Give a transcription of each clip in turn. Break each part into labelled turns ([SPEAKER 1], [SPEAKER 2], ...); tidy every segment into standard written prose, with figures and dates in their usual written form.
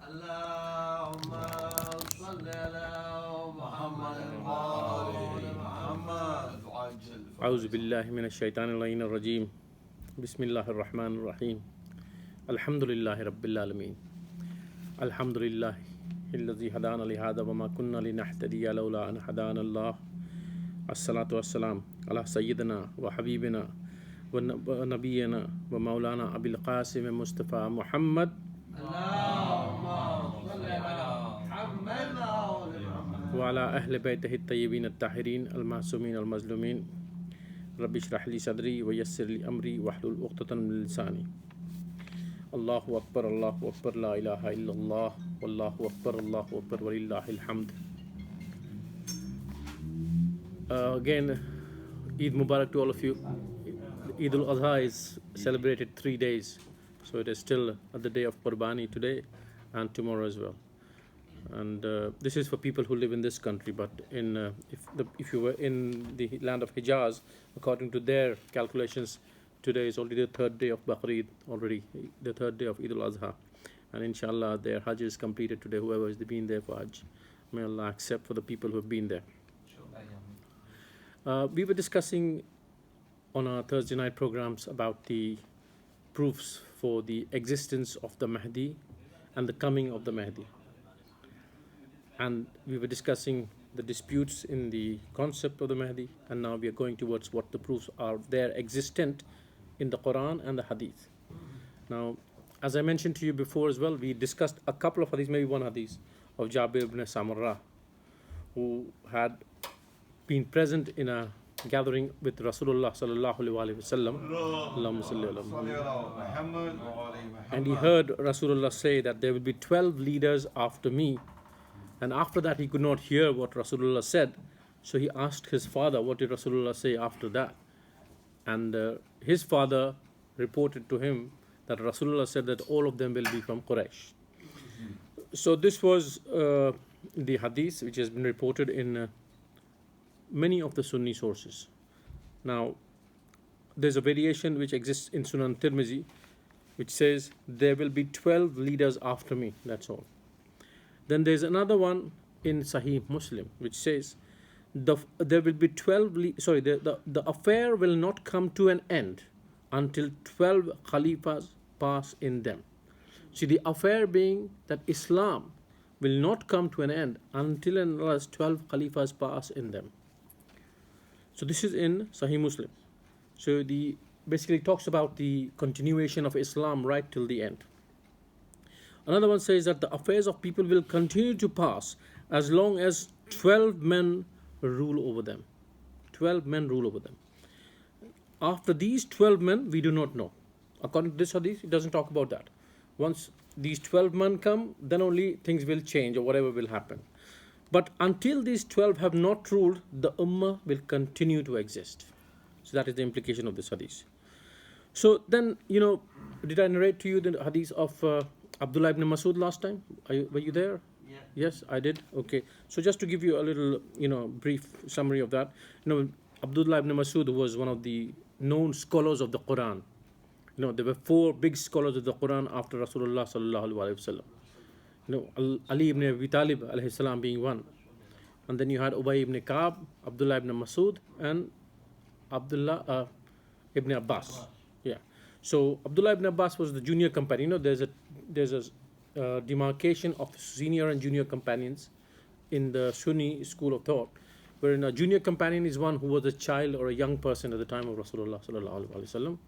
[SPEAKER 1] اللهم صل على محمد وآل محمد
[SPEAKER 2] أعوذ بالله من الشيطان اللعين الرجيم بسم الله الرحمن الرحيم الحمد لله رب العالمين الحمد لله الذي هدانا لهذا وما كنا لنهتدي لولا أن هدانا الله الصلاة والسلام على سيدنا وحبيبنا ونبينا ومولانا أبي القاسم مصطفى محمد
[SPEAKER 1] اللهم صل على محمد وآل محمد
[SPEAKER 2] وعلى أهل بيته الطيبين الطاهرين المعصومين المظلومين رب اشرح لي صدري ويسر لي أمري واحلل عقدة من لساني الله أكبر لا إله إلا الله والله أكبر ولله الحمد. Again, Eid Mubarak to all of you. Eid al-Adha is celebrated 3 days, so it is still the day of Qurbani today and tomorrow as well. And this is for people who live in this country, but if you were in the land of Hijaz, according to their calculations, today is already the 3rd day of Baqreed, already the 3rd day of Eid al-Adha. And inshallah, their Hajj is completed today, whoever has been there for Hajj. May Allah accept for the people who have been there. We were discussing on our Thursday night programs about the proofs for the existence of the Mahdi and the coming of the Mahdi. And we were discussing the disputes in the concept of the Mahdi, and now we are going towards what the proofs are there existent in the Quran and the Hadith. Now, as I mentioned to you before as well, we discussed a couple of hadiths, maybe one hadith of Jabir ibn Samurah, who had been present in a gathering with Rasulullah sallallahu alaihi wasallam, and he heard Rasulullah say that there will be 12 leaders after me. And after that, he could not hear what Rasulullah said, so he asked his father, what did Rasulullah say after that? And his father reported to him that Rasulullah said that all of them will be from Quraysh. So this was the hadith which has been reported in many of the Sunni sources. Now, there's a variation which exists in Sunan Tirmizi, which says there will be 12 leaders after me, that's all. Then there's another one in Sahih Muslim which says there will be the affair will not come to an end until 12 Khalifas pass in them. See, the affair being that Islam will not come to an end until and unless 12 Khalifas pass in them. So this is in Sahih Muslim. So the basically talks about the continuation of Islam right till the end. Another one says that the affairs of people will continue to pass as long as 12 men rule over them. 12 men rule over them. After these 12 men, we do not know. According to this hadith, it doesn't talk about that. Once these 12 men come, then only things will change or whatever will happen. But until these 12 have not ruled, the Ummah will continue to exist. So that is the implication of this hadith. So then, did I narrate to you the hadith of Abdullah ibn Masud last time? Were you there?
[SPEAKER 1] Yeah.
[SPEAKER 2] Yes, I did. Okay. So just to give you a little, brief summary of that. Abdullah ibn Masud was one of the known scholars of the Quran. There were 4 big scholars of the Quran after Rasulullah sallallahu alaihi wasallam. Ali ibn Abi Talib alayhi salam being one. And then you had Ubay ibn Ka'b, Abdullah ibn Masud, and Abdullah ibn Abbas. Yeah. So Abdullah ibn Abbas was the junior companion. There's a demarcation of senior and junior companions in the Sunni school of thought, wherein a junior companion is one who was a child or a young person at the time of Rasulullah sallallahu alaihi wasallam,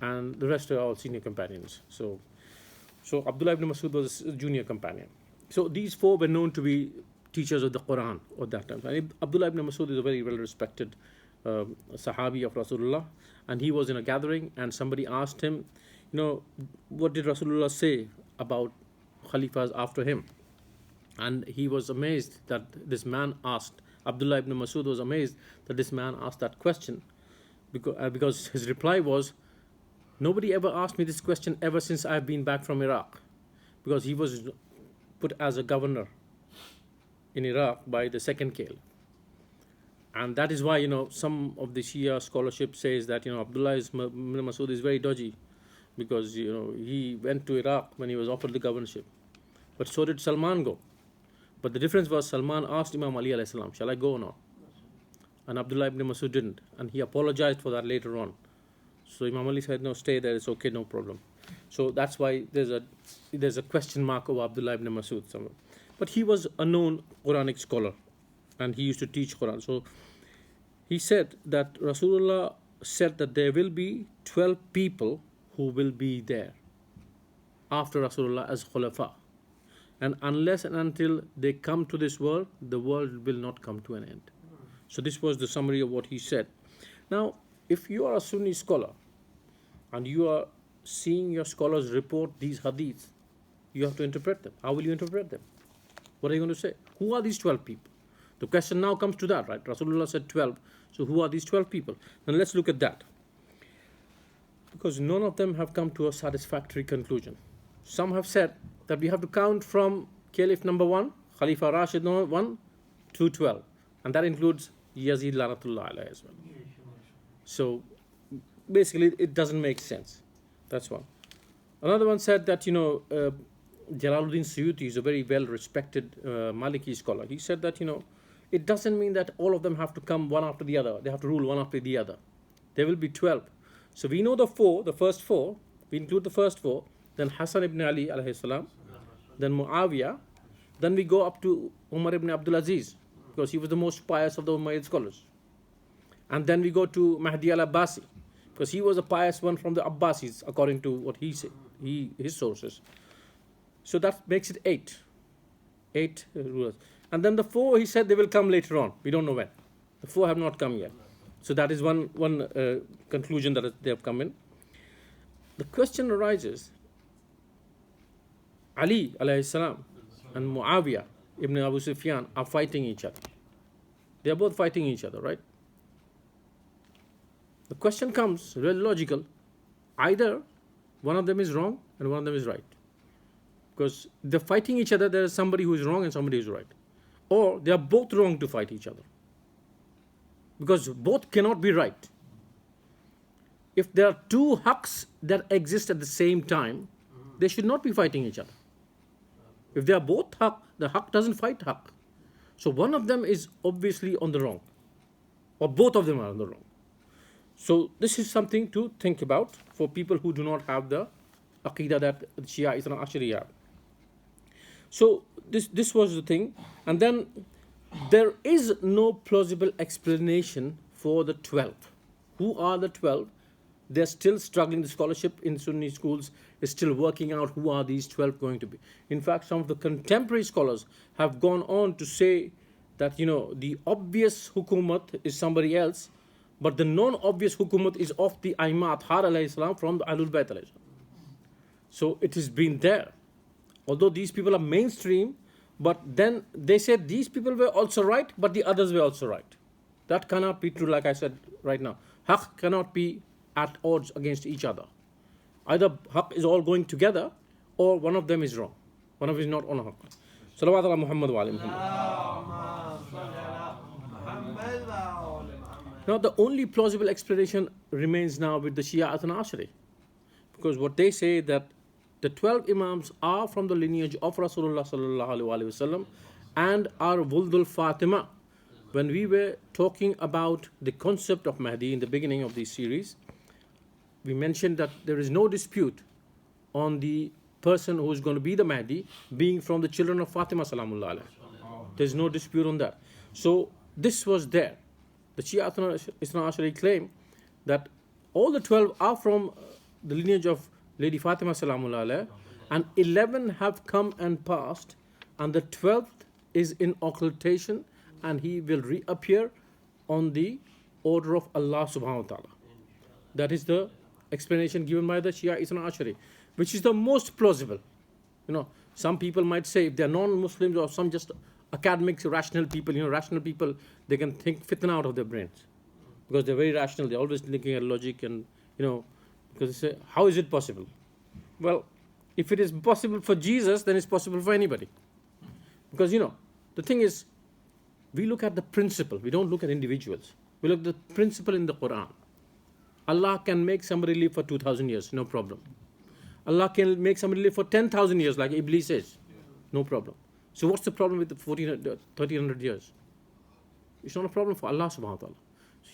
[SPEAKER 2] and the rest are all senior companions. So Abdullah ibn Masud was a junior companion. So these 4 were known to be teachers of the Quran at that time. And Abdullah ibn Masud is a very well-respected Sahabi of Rasulullah, and he was in a gathering, and somebody asked him, what did Rasulullah say about Khalifas after him? And he was amazed that this man asked. Abdullah ibn Masud was amazed that this man asked that question, because his reply was, nobody ever asked me this question ever since I've been back from Iraq, because he was put as a governor in Iraq by the second caliph. And that is why, some of the Shia scholarship says that, Abdullah ibn Masud is very dodgy, because, he went to Iraq when he was offered the governorship. But so did Salman go. But the difference was Salman asked Imam Ali alayhi salam, shall I go or not? And Abdullah ibn Masud didn't. And he apologized for that later on. So Imam Ali said, no, stay there, it's okay, no problem. So that's why there's a question mark over Abdullah ibn Masud somewhere. But he was a known Quranic scholar and he used to teach Quran. So he said that Rasulullah said that there will be 12 people who will be there after Rasulullah as Khulafa. And unless and until they come to this world, the world will not come to an end. So this was the summary of what he said. Now, if you are a Sunni scholar and you are seeing your scholars report these hadiths, you have to interpret them. How will you interpret them? What are you going to say? Who are these 12 people? The question now comes to that, right? Rasulullah said 12. So who are these 12 people? Then let's look at that. Because none of them have come to a satisfactory conclusion. Some have said that we have to count from Caliph number 1, Khalifa Rashid number 1 to 12. And that includes Yazid Lanatullah alayhi as well. So basically it doesn't make sense. That's one. Another one said that, Jalaluddin Suyuti is a very well-respected Maliki scholar. He said that, it doesn't mean that all of them have to come one after the other. They have to rule one after the other. There will be 12. So we know the first four. We include the first four. Then Hassan ibn Ali alayhi salam. Then Muawiyah. Then we go up to Umar ibn Abdul Aziz, because he was the most pious of the Umayyad scholars. And then we go to Mahdi al-Abbasi, because he was a pious one from the Abbasis, according to what he said, his sources. So that makes it 8. 8 rulers. And then the 4, he said they will come later on. We don't know when. The 4 have not come yet. So that is one conclusion that they have come in. The question arises, Ali alayhi salam and Muawiyah ibn Abu Sufyan are fighting each other. They are both fighting each other, right? The question comes, really logical, either one of them is wrong and one of them is right. Because they're fighting each other, there is somebody who is wrong and somebody who is right. Or they are both wrong to fight each other. Because both cannot be right. If there are two haqs that exist at the same time, they should not be fighting each other. If they are both haq, the haq doesn't fight haq. So one of them is obviously on the wrong. Or both of them are on the wrong. So this is something to think about for people who do not have the aqidah that Shia Ithna Ashari have. So this was the thing. And then there is no plausible explanation for the 12. Who are the 12? They're still struggling. The scholarship in Sunni schools is still working out who are these 12 going to be. In fact, some of the contemporary scholars have gone on to say that, the obvious hukumat is somebody else, but the non-obvious hukumat is of the Aimmat Har alayhi salam from the Ahlul Bayt alayhi salam. So it has been there. Although these people are mainstream, but then they said these people were also right, but the others were also right. That cannot be true, like I said right now. Haqq cannot be at odds against each other. Either haqq is all going together, or one of them is wrong. One of them is not on haqq. Salawat ala Muhammad wa ali Muhammad. Now the only plausible explanation remains now with the Shia Ithna Ashari. Because what they say that the 12 Imams are from the lineage of Rasulullah sallallahu alaihi wasallam and are Wuldul Fatima. When we were talking about the concept of Mahdi in the beginning of this series, we mentioned that there is no dispute on the person who is going to be the Mahdi being from the children of Fatima salamullah alaiha. There's no dispute on that. So this was there. The Shia Ithna Ashari claim that all the 12 are from the lineage of Lady Fatima salamullah alaiha, and 11 have come and passed, and the 12th is in occultation, and he will reappear on the order of Allah subhanahu wa ta'ala. That is the explanation given by the Shia Ithna Ashari, which is the most plausible. Some people might say, if they're non-Muslims or some just academics, rational people, rational people, they can think fitna out of their brains. Because they're very rational, they're always looking at logic and, because they say, how is it possible? Well, if it is possible for Jesus, then it's possible for anybody. Because, the thing is, we look at the principle, we don't look at individuals. We look at the principle in the Quran. Allah can make somebody live for 2,000 years, no problem. Allah can make somebody live for 10,000 years, like Iblis says. No problem. So what's the problem with the 1300 years? It's not a problem for Allah subhanahu wa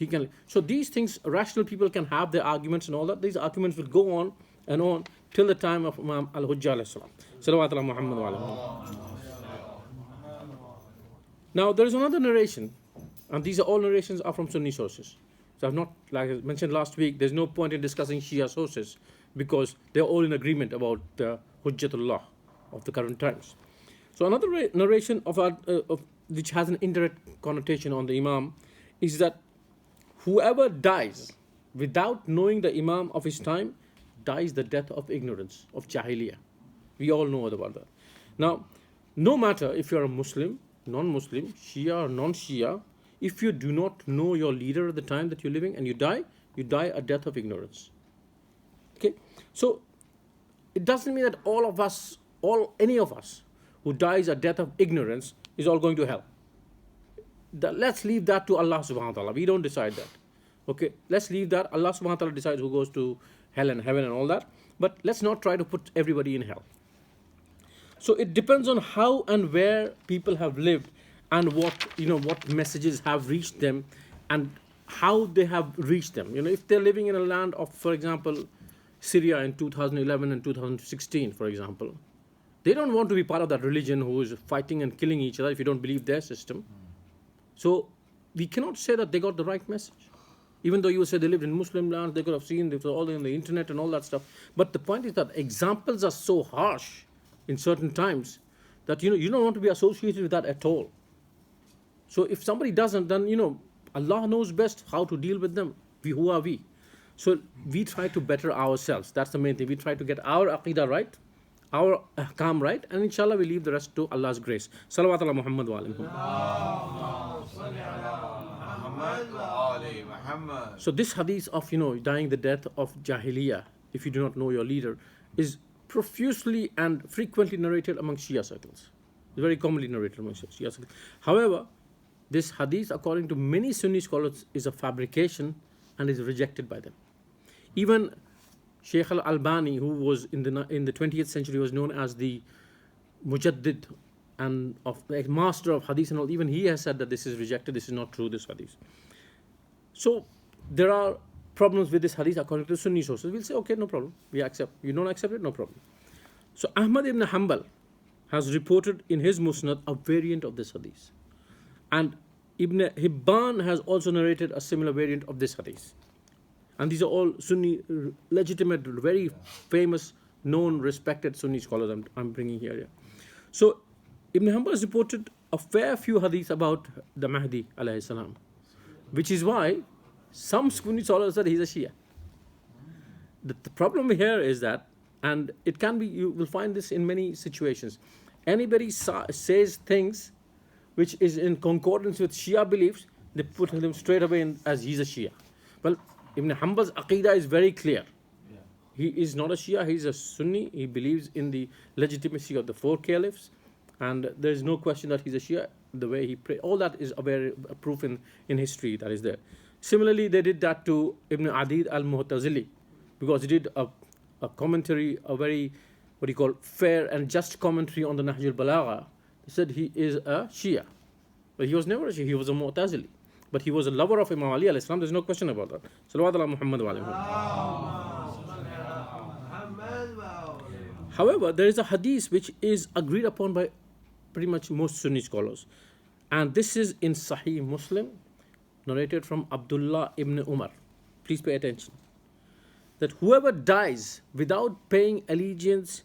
[SPEAKER 2] ta'ala. So these things, rational people can have their arguments and all that. These arguments will go on and on till the time of Imam al-Hujjah alayhi salam. Salawat ala Muhammad wa ala Muhammad. Now there is another narration, and these are all narrations are from Sunni sources. So I've not, like I mentioned last week, there's no point in discussing Shia sources because they're all in agreement about the Hujjatullah of the current times. So another narration of which has an indirect connotation on the Imam is that whoever dies without knowing the Imam of his time dies the death of ignorance, of Jahiliyyah. We all know about that. Now, no matter if you're a Muslim, non-Muslim, Shia or non-Shia, if you do not know your leader at the time that you're living and you die a death of ignorance. Okay? So, it doesn't mean that any of us who dies a death of ignorance is all going to hell. Let's leave that to Allah subhanahu wa ta'ala. We don't decide that. Okay? Let's leave that. Allah subhanahu wa ta'ala decides who goes to hell and heaven and all that. But let's not try to put everybody in hell. So it depends on how and where people have lived and what messages have reached them and how they have reached them. If they're living in a land of, for example, Syria in 2011 and 2016, for example, they don't want to be part of that religion who is fighting and killing each other if you don't believe their system. So we cannot say that they got the right message. Even though you would say they lived in Muslim lands, they could have seen, they were all in the internet and all that stuff. But the point is that examples are so harsh in certain times that you don't want to be associated with that at all. So if somebody doesn't, then Allah knows best how to deal with them. Who are we? So we try to better ourselves. That's the main thing. We try to get our aqidah right, our ahkam right, and inshallah we leave the rest to Allah's grace. Salawat ala Muhammad wa alihi. So this hadith of dying the death of Jahiliyyah, if you do not know your leader, is profusely and frequently narrated among Shia circles. It's very commonly narrated among Shia circles. However, this hadith, according to many Sunni scholars, is a fabrication and is rejected by them. Even Shaykh al-Albani, who was in the 20th century was known as the Mujaddid and of the master of hadith and all, even he has said that this is rejected, this is not true, this hadith. So there are problems with this hadith according to Sunni sources. We'll say, okay, no problem, we accept. You don't accept it, no problem. So Ahmad ibn Hanbal has reported in his Musnad a variant of this hadith. And Ibn Hibban has also narrated a similar variant of this hadith. And these are all Sunni, legitimate, very famous, known, respected Sunni scholars I'm bringing here. Yeah. So Ibn Hanbal has reported a fair few hadiths about the Mahdi alayhi salam, which is why some Sunni scholars said he's a Shia. The problem here is that, and it can be, you will find this in many situations, anybody says things which is in concordance with Shia beliefs, they put him straight away in as he's a Shia. Well, Ibn Hanbal's aqidah is very clear. Yeah. He is not a Shia, he's a Sunni. He believes in the legitimacy of the four caliphs, and there is no question that he's a Shia. The way he prays, all that is a proof in history that is there. Similarly, they did that to Ibn Adid al-Mu'tazili, because he did a commentary, a very, fair and just commentary on the Nahj al-Balagha. He said he is a Shia. But he was never a Shia, he was a Mu'tazili. But he was a lover of Imam Ali alayhi salam, there's no question about that. Salawat ala Muhammad wa alihi. However, there is a hadith which is agreed upon by pretty much most Sunni scholars. And this is in Sahih Muslim, narrated from Abdullah ibn Umar. Please pay attention. That whoever dies without paying allegiance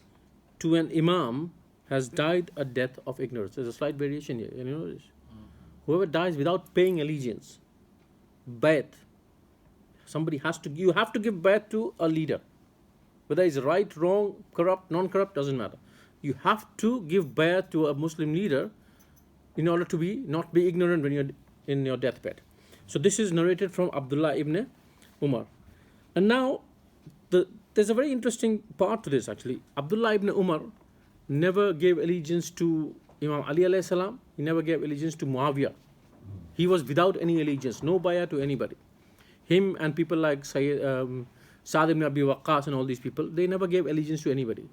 [SPEAKER 2] to an Imam has died a death of ignorance. There's a slight variation here. You know this? Whoever dies without paying allegiance, bayat, you have to give bayat to a leader. Whether he's right, wrong, corrupt, non-corrupt, doesn't matter. You have to give bayat to a Muslim leader in order to not be ignorant when you're in your deathbed. So this is narrated from Abdullah ibn Umar. And now, there's a very interesting part to this actually. Abdullah ibn Umar never gave allegiance to Imam Ali alayhi salam. He never gave allegiance to Muawiyah. He was without any allegiance, no bayah to anybody. Him and people like Syed ibn Abi Waqqas and all these people, they never gave allegiance to anybody.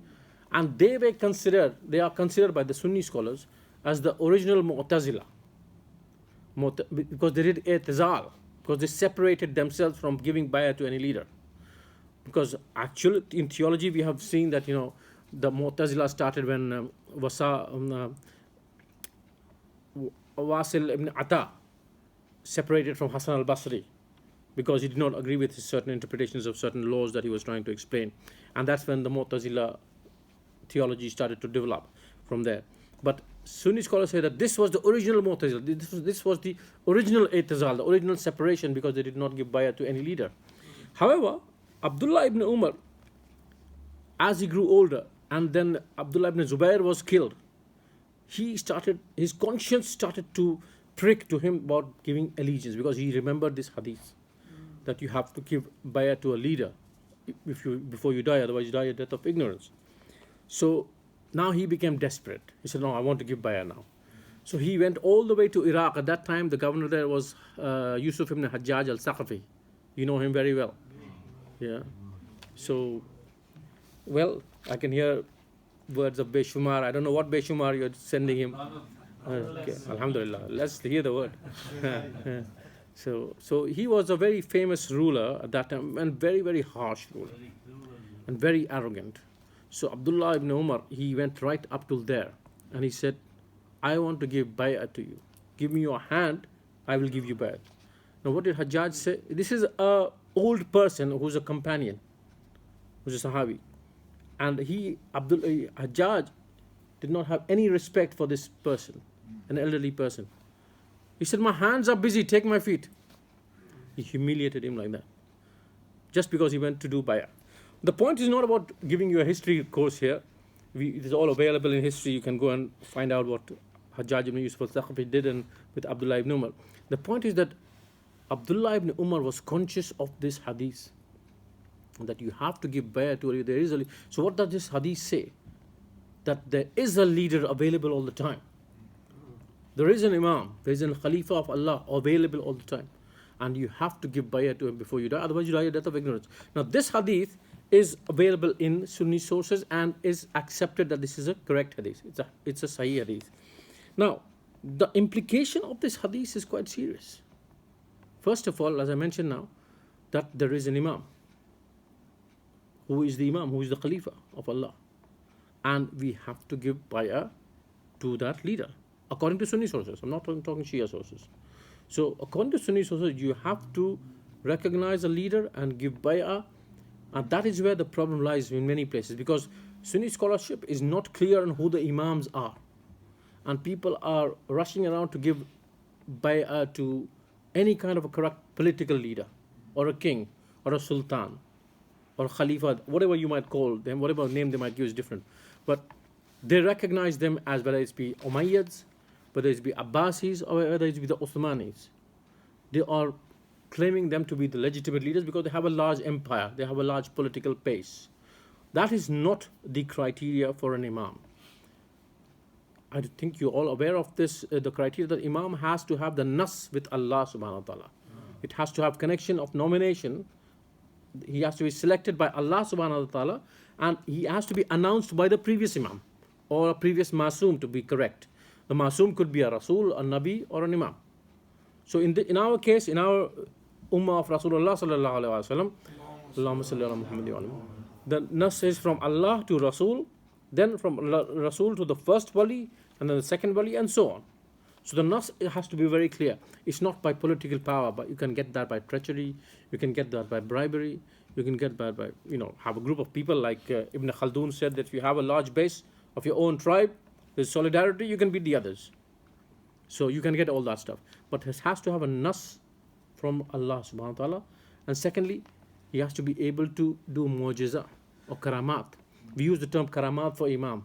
[SPEAKER 2] And they are considered by the Sunni scholars as the original Mu'tazila. Because they did i'tizal, because they separated themselves from giving bay'ah to any leader. Because actually in theology we have seen that, the Mu'tazila started when Wasil ibn Ata separated from Hassan al-Basri because he did not agree with his certain interpretations of certain laws that he was trying to explain. And that's when the Mu'tazila theology started to develop from there. But Sunni scholars say that this was the original Mu'tazila. This was the original i'tizal, the original separation, because they did not give bay'ah to any leader. However, Abdullah ibn Umar, as he grew older, and then Abdullah ibn Zubair was killed, his conscience started to prick to him about giving allegiance, because he remembered this hadith that you have to give bay'ah to a leader before you die, otherwise you die a death of ignorance. So now he became desperate. He said, no, I want to give bay'ah now. So he went all the way to Iraq. At that time, the governor there was Yusuf ibn Hajjaj al-Saqafi. You know him very well. Yeah. So, well, I can hear words of Beshumar. I don't know what Beshumar you're sending him. Okay. Alhamdulillah. Let's hear the word. So he was a very famous ruler at that time, and very, very harsh ruler, and very arrogant. So Abdullah ibn Umar, he went right up to there, and he said, I want to give bay'ah to you. Give me your hand, I will give you bay'ah. Now what did Hajjaj say? This is a old person who's a companion, who's a Sahabi. And Hajjaj did not have any respect for this person, an elderly person. He said, my hands are busy, take my feet. He humiliated him like that, just because he went to do bay'ah. The point is not about giving you a history course here. It is all available in history. You can go and find out what Hajjaj ibn Yusuf al-Thaqafi did with Abdullah ibn Umar. The point is that Abdullah ibn Umar was conscious of this hadith, that you have to give bay'ah to a. So what does this hadith say? That there is a leader available all the time. There is an Imam, there is a Khalifa of Allah available all the time. And you have to give bay'ah to him before you die, otherwise you die a death of ignorance. Now this hadith is available in Sunni sources and is accepted that this is a correct hadith. It's a Sahih hadith. Now, the implication of this hadith is quite serious. First of all, as I mentioned now, that there is an Imam. Who is the Imam? Who is the Khalifa of Allah? And we have to give bay'ah to that leader, according to Sunni sources. I'm not talking Shia sources. So according to Sunni sources, you have to recognize a leader and give bay'ah. And that is where the problem lies in many places, because Sunni scholarship is not clear on who the Imams are. And people are rushing around to give bay'ah to any kind of a corrupt political leader, or a king, or a sultan, or a khalifa, whatever you might call them, whatever name they might give is different. But they recognize them as whether it be Umayyads, whether it be Abbasis, or whether it be the Uthmanis. They are claiming them to be the legitimate leaders because they have a large empire, they have a large political base. That is not the criteria for an Imam. I think you're all aware of this, the criteria that Imam has to have the nas with Allah subhanahu wa ta'ala. It has to have connection of nomination. He has to be selected by Allah subhanahu wa ta'ala, and he has to be announced by the previous Imam or a previous Masoom to be correct. The Masoom could be a Rasul, a Nabi, or an Imam. So in our case, in our Ummah of Rasulullah sallallahu alaihi wasallam, Allahumma salli ala Muhammad wa ala Muhammad, the nas is from Allah to Rasul, then from Rasul to the first wali, and then the second wali, and so on. So the nas has to be very clear. It's not by political power, but you can get that by treachery, you can get that by bribery, you can get that by, have a group of people like Ibn Khaldun said that if you have a large base of your own tribe, there's solidarity, you can beat the others. So you can get all that stuff. But it has to have a nas from Allah subhanahu wa ta'ala. And secondly, he has to be able to do mu'jiza or karamat. We use the term karamat for Imam.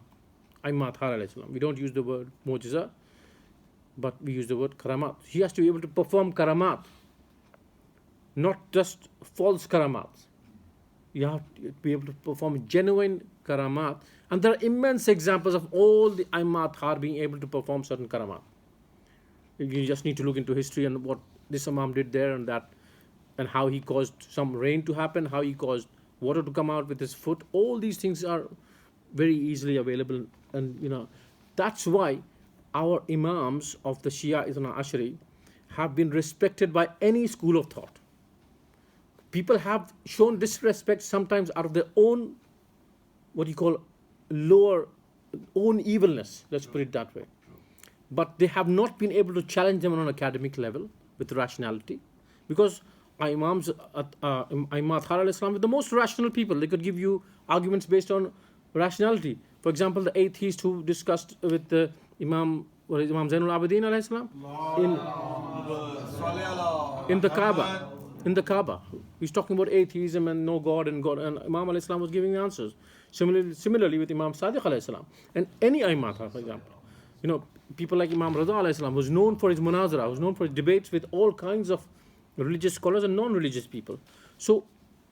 [SPEAKER 2] We don't use the word mu'jiza, but we use the word karamat. He has to be able to perform karamat, not just false karamat. You have to be able to perform genuine karamat. And there are immense examples of all the Imam being able to perform certain karamat. You just need to look into history and what this Imam did there and that, and how he caused some rain to happen, how he caused water to come out with his foot. All these things are very easily available, and that's why our imams of the Shia Ithna Ashari have been respected by any school of thought. People have shown disrespect sometimes out of their own, what you call, lower own evilness, let's put it that way. But they have not been able to challenge them on an academic level with rationality, because our imams, Imam Islam, were the most rational people. They could give you arguments based on rationality. For example, the atheist who discussed with the Imam Zainul Abidin alayhi salam in the Kaaba. In the Kaaba, he's talking about atheism and no God, and Imam alayhi salam was giving the answers. Similarly with Imam Sadiq alayhi salam and any Imam, for example, people like Imam Rada alayhi salam, who's known for his munazara, who's known for his debates with all kinds of religious scholars and non-religious people. So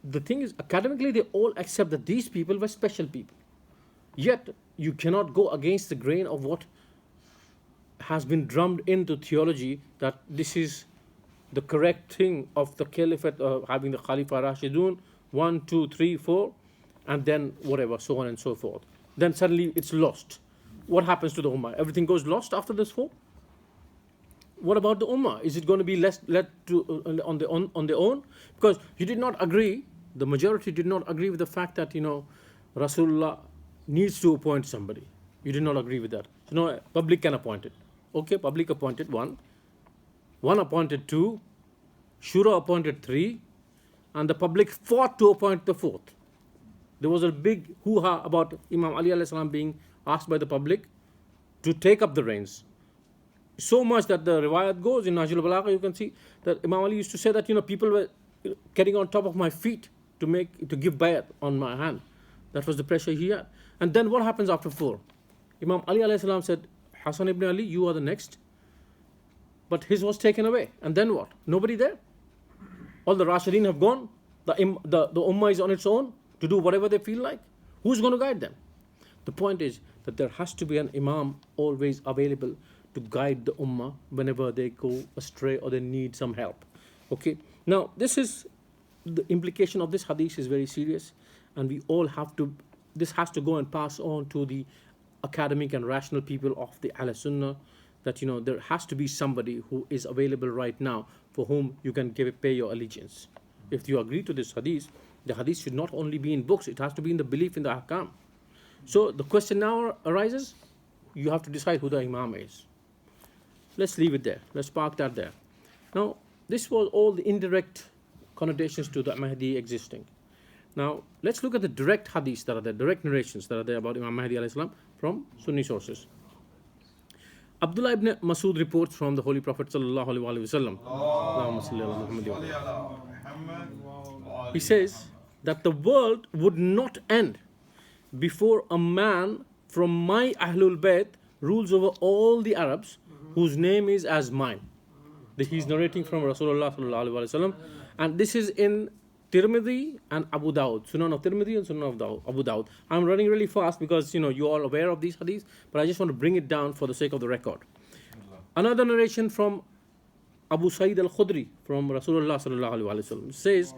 [SPEAKER 2] the thing is, academically, they all accept that these people were special people. Yet you cannot go against the grain of what has been drummed into theology, that this is the correct thing of the caliphate, having the Khalifa Rashidun, 1, 2, 3, 4, and then whatever, so on and so forth. Then suddenly it's lost. What happens to the Ummah? Everything goes lost after this 4? What about the Ummah? Is it going to be led to on their own? Because you did not agree, the majority did not agree with the fact that, Rasulullah needs to appoint somebody. You did not agree with that. Public can appoint it. Okay, public appointed 1. 1 appointed 2. Shura appointed 3. And the public fought to appoint the 4th. There was a big hoo-ha about Imam Ali alayhi salam being asked by the public to take up the reins. So much that the riwayat goes in Nahjul Balagha, you can see that Imam Ali used to say that people were getting on top of my feet to give bayat on my hand. That was the pressure he had. And then what happens after 4? Imam Ali alayhi salam said, Hassan ibn Ali, you are the next. But his was taken away. And then what? Nobody there. All the Rashidin have gone. The Ummah is on its own to do whatever they feel like. Who's going to guide them? The point is that there has to be an Imam always available to guide the Ummah whenever they go astray or they need some help. Okay. Now, the implication of this hadith is very serious, and we all this has to go and pass on to the academic and rational people of the Ahl Sunnah, that there has to be somebody who is available right now for whom you can pay your allegiance. If you agree to this hadith, the hadith should not only be in books, it has to be in the belief in the ahkam. So the question now arises, you have to decide who the Imam is. Let's leave it there. Let's park that there. Now, this was all the indirect connotations to the Mahdi existing. Now, let's look at the direct hadiths that are there, direct narrations that are there about Imam Mahdi alayhi salam from Sunni sources. Abdullah ibn Masud reports from the Holy Prophet sallallahu alaihi wasallam. He says that the world would not end before a man from my Ahlul Bayt rules over all the Arabs whose name is as mine. He's narrating from Rasulullah sallallahu alaihi wasallam, and this is in Tirmidhi and Abu Dawud, Sunan of Tirmidhi and Sunan of Abu Dawud. I'm running really fast because you're all aware of these hadiths, but I just want to bring it down for the sake of the record. Another narration from Abu Sa'id al-Khudri from Rasulullah sallallahu alaihi wasallam says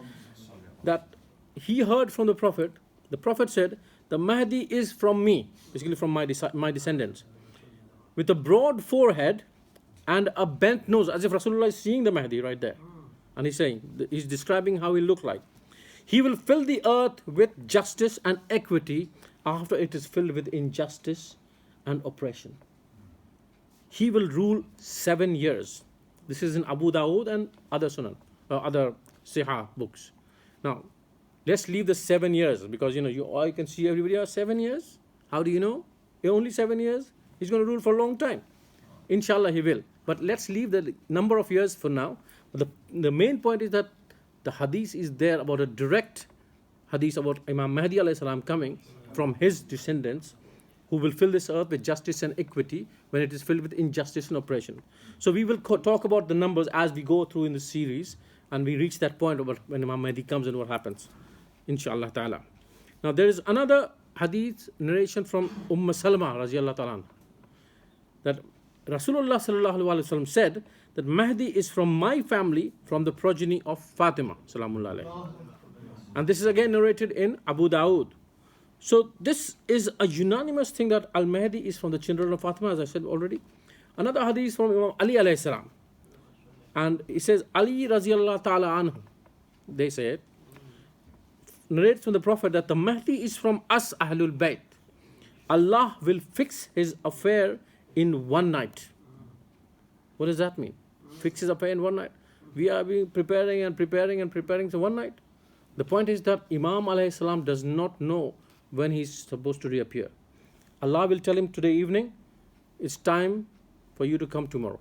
[SPEAKER 2] that he heard from the Prophet. The Prophet said, "The Mahdi is from me," basically from my descendants, with a broad forehead and a bent nose, as if Rasulullah is seeing the Mahdi right there. And he's describing how he looked like. He will fill the earth with justice and equity after it is filled with injustice and oppression. He will rule 7 years. This is in Abu Dawud and other Sunan, other Sihah books. Now, let's leave the 7 years, because you can see everybody has 7 years. How do you know? Only 7 years? He's going to rule for a long time. Inshallah, he will. But let's leave the number of years for now. The main point is that the hadith is there about a direct hadith about Imam Mahdi alayhi salam coming from his descendants, who will fill this earth with justice and equity when it is filled with injustice and oppression. So we will talk about the numbers as we go through in the series, and we reach that point about when Imam Mahdi comes and what happens, inshallah ta'ala. Now there is another hadith narration from Salma radiallahu ta'ala, that Rasulullah sallallahu alaihi wasallam said that Mahdi is from my family, from the progeny of Fatima salamullah alayhi. And this is again narrated in Abu Dawud. So this is a unanimous thing that Al-Mahdi is from the children of Fatima, as I said already. Another hadith from Imam Ali alayhi salam. And he says, Ali radiallahu ta'ala anhu, they say, narrates from the Prophet that the Mahdi is from us, Ahlul Bayt. Allah will fix his affair in one night. What does that mean? Fix his affair in one night. We are being preparing and preparing and preparing for one night. The point is that Imam alayhi salam does not know when he's supposed to reappear. Allah will tell him today evening, it's time for you to come tomorrow.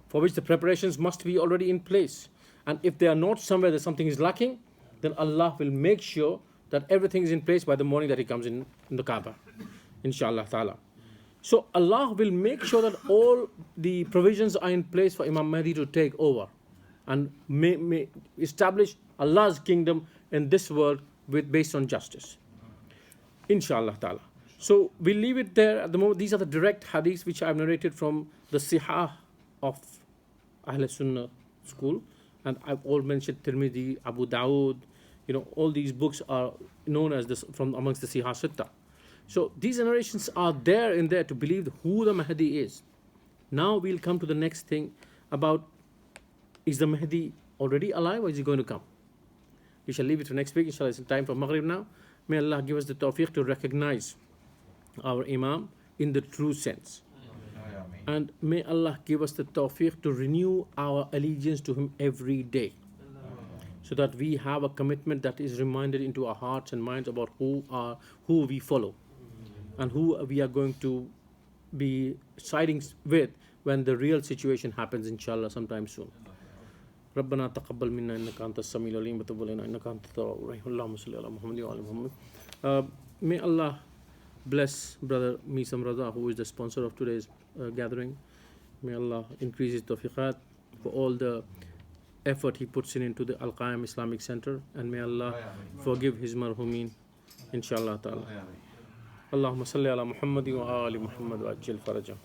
[SPEAKER 2] For which the preparations must be already in place. And if they are not somewhere that something is lacking, then Allah will make sure that everything is in place by the morning that he comes in the Kaaba. Inshallah ta'ala. So Allah will make sure that all the provisions are in place for Imam Mahdi to take over and may establish Allah's kingdom in this world based on justice. Inshallah ta'ala. So we'll leave it there at the moment. These are the direct hadiths which I've narrated from the Sihah of Ahl Sunnah school. And I've all mentioned Tirmidhi, Abu Dawood, all these books are known as this from amongst the Sihah Sitta. So these narrations are there to believe who the Mahdi is. Now we'll come to the next thing about, is the Mahdi already alive or is he going to come? We shall leave it for next week. Inshallah, it's time for Maghrib now. May Allah give us the tawfiq to recognize our Imam in the true sense. And may Allah give us the tawfiq to renew our allegiance to him every day, so that we have a commitment that is reminded into our hearts and minds about who we follow and who we are going to be siding with when the real situation happens, inshallah, sometime soon. ربنا تقبل منا إنك أنت السميع العليم وتب علينا إنك أنت التواب الرحيم اللهم صل على محمد وعلى محمد. May Allah bless Brother Misam Raza, who is the sponsor of today's gathering. May Allah increase his tawfiqat for all the effort he puts into the AlQuaim Islamic Center, and may Allah forgive his marhumin, inshallah ta'ala. Allahumma salli ala Muhammad wa ali Muhammad wa ajil farajah.